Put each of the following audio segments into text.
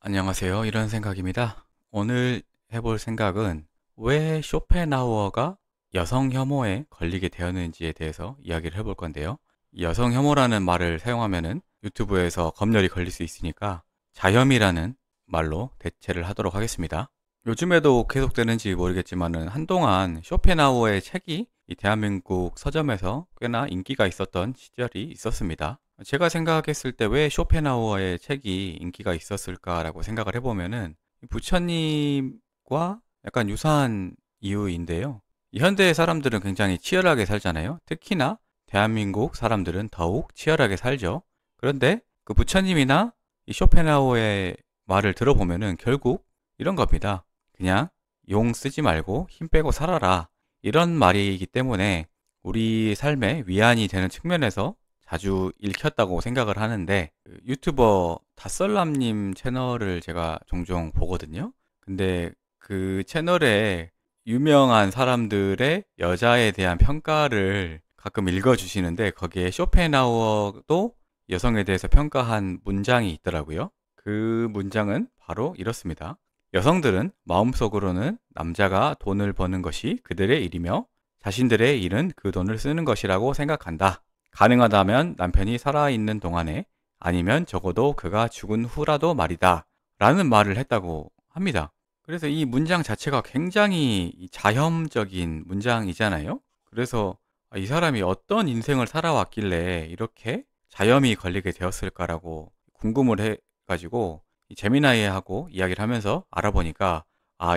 안녕하세요. 이런 생각입니다. 오늘 해볼 생각은 왜 쇼펜하우어가 여성 혐오에 걸리게 되었는지에 대해서 이야기를 해볼 건데요. 이 여성 혐오라는 말을 사용하면은 유튜브에서 검열이 걸릴 수 있으니까 자혐이라는 말로 대체를 하도록 하겠습니다. 요즘에도 계속되는지 모르겠지만은 한동안 쇼펜하우어의 책이 이 대한민국 서점에서 꽤나 인기가 있었던 시절이 있었습니다. 제가 생각했을 때 왜 쇼펜하우어의 책이 인기가 있었을까라고 생각을 해보면은 부처님과 약간 유사한 이유인데요. 이 현대 사람들은 굉장히 치열하게 살잖아요. 특히나 대한민국 사람들은 더욱 치열하게 살죠. 그런데 그 부처님이나 이 쇼펜하우어의 말을 들어보면은 결국 이런 겁니다. 그냥 용 쓰지 말고 힘 빼고 살아라. 이런 말이기 때문에 우리 삶에 위안이 되는 측면에서 자주 읽혔다고 생각을 하는데, 그 유튜버 다썰남님 채널을 제가 종종 보거든요. 근데 그 채널에 유명한 사람들의 여자에 대한 평가를 가끔 읽어주시는데, 거기에 쇼펜하우어도 여성에 대해서 평가한 문장이 있더라고요. 그 문장은 바로 이렇습니다. 여성들은 마음속으로는 남자가 돈을 버는 것이 그들의 일이며 자신들의 일은 그 돈을 쓰는 것이라고 생각한다. 가능하다면 남편이 살아있는 동안에, 아니면 적어도 그가 죽은 후라도 말이다. 라는 말을 했다고 합니다. 그래서 이 문장 자체가 굉장히 자혐적인 문장이잖아요. 그래서 이 사람이 어떤 인생을 살아왔길래 이렇게 자혐이 걸리게 되었을까라고 궁금을 해가지고 이 재미나이하고 이야기를 하면서 알아보니까,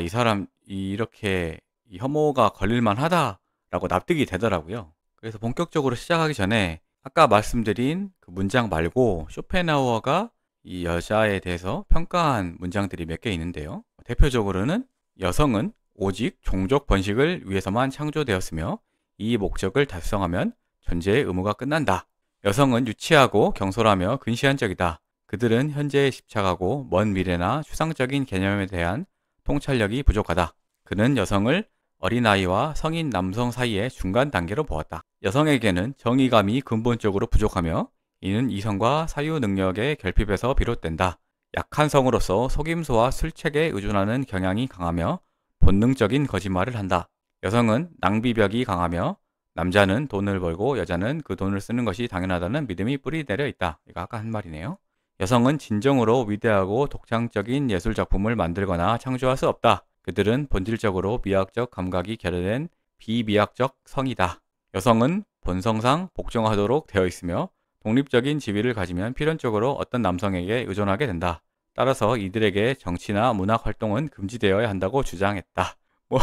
이 사람 이렇게 이 혐오가 걸릴만 하다라고 납득이 되더라고요. 그래서 본격적으로 시작하기 전에 아까 말씀드린 그 문장 말고 쇼펜하우어가 이 여자에 대해서 평가한 문장들이 몇 개 있는데요. 대표적으로는 여성은 오직 종족 번식을 위해서만 창조되었으며 이 목적을 달성하면 존재의 의무가 끝난다. 여성은 유치하고 경솔하며 근시안적이다. 그들은 현재에 집착하고 먼 미래나 추상적인 개념에 대한 통찰력이 부족하다. 그는 여성을 어린아이와 성인 남성 사이의 중간 단계로 보았다. 여성에게는 정의감이 근본적으로 부족하며 이는 이성과 사유 능력의 결핍에서 비롯된다. 약한 성으로서 속임수와 술책에 의존하는 경향이 강하며 본능적인 거짓말을 한다. 여성은 낭비벽이 강하며 남자는 돈을 벌고 여자는 그 돈을 쓰는 것이 당연하다는 믿음이 뿌리내려 있다. 이거 아까 한 말이네요. 여성은 진정으로 위대하고 독창적인 예술 작품을 만들거나 창조할 수 없다. 그들은 본질적으로 미학적 감각이 결여된 비미학적 성이다. 여성은 본성상 복종하도록 되어 있으며 독립적인 지위를 가지면 필연적으로 어떤 남성에게 의존하게 된다. 따라서 이들에게 정치나 문학 활동은 금지되어야 한다고 주장했다. 뭐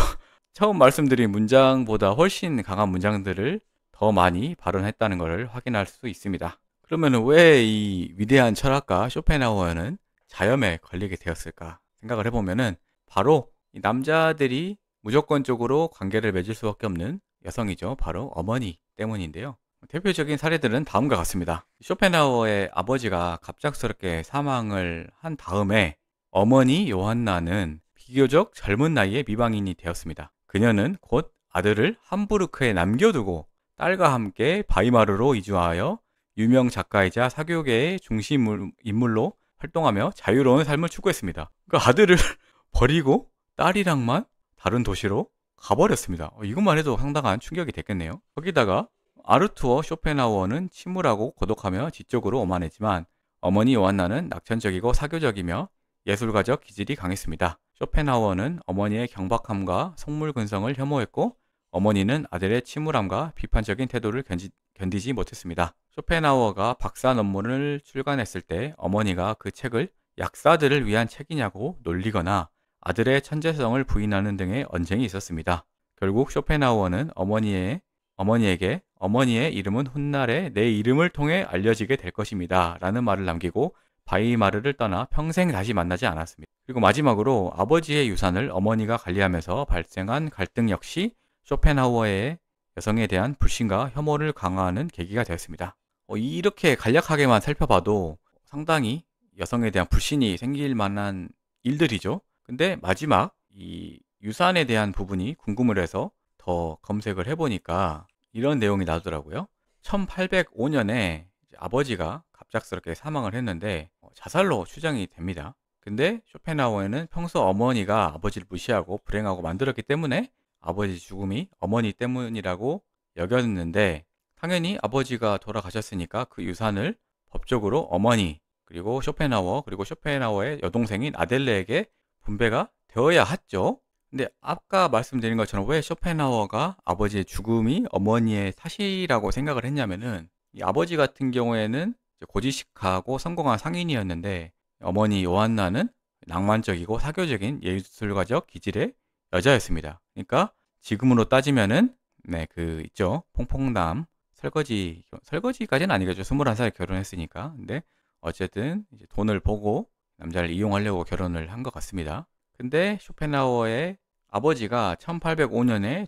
처음 말씀드린 문장보다 훨씬 강한 문장들을 더 많이 발언했다는 것을 확인할 수 있습니다. 그러면 왜 이 위대한 철학가 쇼펜하우어는 자염에 걸리게 되었을까 생각을 해보면은, 바로 이 남자들이 무조건적으로 관계를 맺을 수밖에 없는 여성이죠. 바로 어머니 때문인데요. 대표적인 사례들은 다음과 같습니다. 쇼펜하우어의 아버지가 갑작스럽게 사망을 한 다음에 어머니 요한나는 비교적 젊은 나이에 미방인이 되었습니다. 그녀는 곧 아들을 함부르크에 남겨두고 딸과 함께 바이마르로 이주하여 유명 작가이자 사교계의 중심 인물로 활동하며 자유로운 삶을 추구했습니다. 그 아들을 버리고 딸이랑만 다른 도시로 가버렸습니다. 이것만 해도 상당한 충격이 됐겠네요. 거기다가 아르투어 쇼펜하우어는 침울하고 고독하며 지적으로 오만했지만 어머니 요한나는 낙천적이고 사교적이며 예술가적 기질이 강했습니다. 쇼펜하우어는 어머니의 경박함과 속물근성을 혐오했고 어머니는 아들의 침울함과 비판적인 태도를 견디지 못했습니다. 쇼펜하우어가 박사 논문을 출간했을 때 어머니가 그 책을 약사들을 위한 책이냐고 놀리거나 아들의 천재성을 부인하는 등의 언쟁이 있었습니다. 결국 쇼펜하우어는 어머니에게 어머니의 이름은 훗날에 내 이름을 통해 알려지게 될 것입니다. 라는 말을 남기고 바이마르를 떠나 평생 다시 만나지 않았습니다. 그리고 마지막으로 아버지의 유산을 어머니가 관리하면서 발생한 갈등 역시 쇼펜하우어의 여성에 대한 불신과 혐오를 강화하는 계기가 되었습니다. 이렇게 간략하게만 살펴봐도 상당히 여성에 대한 불신이 생길 만한 일들이죠. 근데 마지막 이 유산에 대한 부분이 궁금을 해서 더 검색을 해보니까 이런 내용이 나오더라고요. 1805년에 아버지가 갑작스럽게 사망을 했는데 자살로 추정이 됩니다. 근데 쇼펜하우어는 평소 어머니가 아버지를 무시하고 불행하고 만들었기 때문에 아버지 죽음이 어머니 때문이라고 여겼는데, 당연히 아버지가 돌아가셨으니까 그 유산을 법적으로 어머니, 그리고 쇼펜하우어, 그리고 쇼펜하우어의 여동생인 아델레에게 분배가 되어야 했죠. 근데 아까 말씀드린 것처럼 왜 쇼펜하우어가 아버지의 죽음이 어머니의 탓이라고 생각을 했냐면은, 이 아버지 같은 경우에는 이제 고지식하고 성공한 상인이었는데, 어머니 요한나는 낭만적이고 사교적인 예술가적 기질의 여자였습니다. 그러니까 지금으로 따지면은 그 있죠. 퐁퐁남 설거지까지는 아니겠죠. 21살에 결혼했으니까. 근데 어쨌든 이제 돈을 보고 남자를 이용하려고 결혼을 한 것 같습니다. 근데 쇼펜하우어의 아버지가 1805년에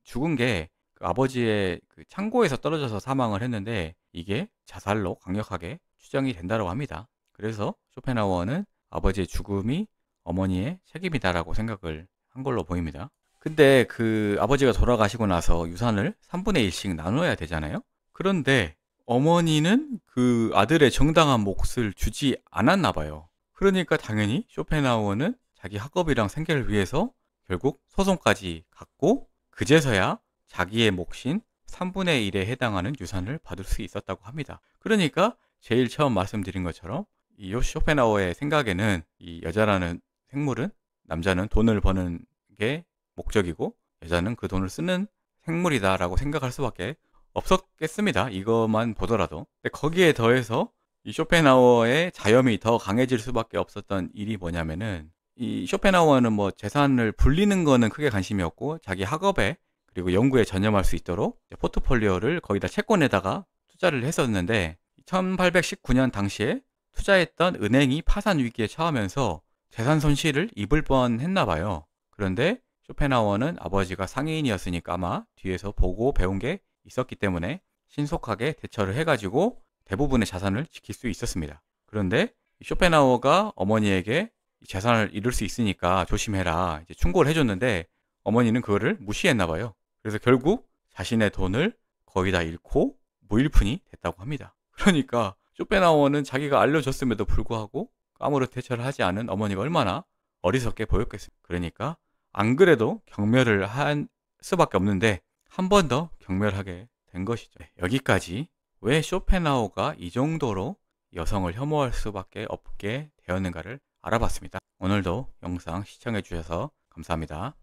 죽은 게 그 아버지의 그 창고에서 떨어져서 사망을 했는데, 이게 자살로 강력하게 추정이 된다고 합니다. 그래서 쇼펜하우어는 아버지의 죽음이 어머니의 책임이다라고 생각을 한 걸로 보입니다. 근데 그 아버지가 돌아가시고 나서 유산을 3분의 1씩 나눠야 되잖아요. 그런데 어머니는 그 아들의 정당한 몫을 주지 않았나 봐요. 그러니까 당연히 쇼펜하우어는 자기 학업이랑 생계를 위해서 결국 소송까지 갔고, 그제서야 자기의 몫인 3분의 1에 해당하는 유산을 받을 수 있었다고 합니다. 그러니까 제일 처음 말씀드린 것처럼 이 쇼펜하우어의 생각에는 이 여자라는 생물은, 남자는 돈을 버는 게 목적이고 여자는 그 돈을 쓰는 생물이다라고 생각할 수밖에 없었겠습니다. 이것만 보더라도. 근데 거기에 더해서 이 쇼펜하우어의 자염이 더 강해질 수밖에 없었던 일이 뭐냐면은, 이 쇼펜하우어는 뭐 재산을 불리는 거는 크게 관심이 없고 자기 학업에 그리고 연구에 전념할 수 있도록 포트폴리오를 거의 다 채권에다가 투자를 했었는데, 1819년 당시에 투자했던 은행이 파산 위기에 처하면서 재산 손실을 입을 뻔했나 봐요. 그런데 쇼펜하우어는 아버지가 상인이었으니까 아마 뒤에서 보고 배운 게 있었기 때문에 신속하게 대처를 해가지고 대부분의 자산을 지킬 수 있었습니다. 그런데 쇼펜하우어가 어머니에게 재산을 잃을 수 있으니까 조심해라 이제 충고를 해줬는데, 어머니는 그거를 무시했나 봐요. 그래서 결국 자신의 돈을 거의 다 잃고 무일푼이 됐다고 합니다. 그러니까 쇼펜하우어는 자기가 알려줬음에도 불구하고 아무런 대처를 하지 않은 어머니가 얼마나 어리석게 보였겠습니까. 그러니까 안 그래도 경멸을 한 수밖에 없는데 한 번 더 경멸하게 된 것이죠. 여기까지 왜 쇼펜하우어가 이 정도로 여성을 혐오할 수밖에 없게 되었는가를 알아봤습니다. 오늘도 영상 시청해 주셔서 감사합니다.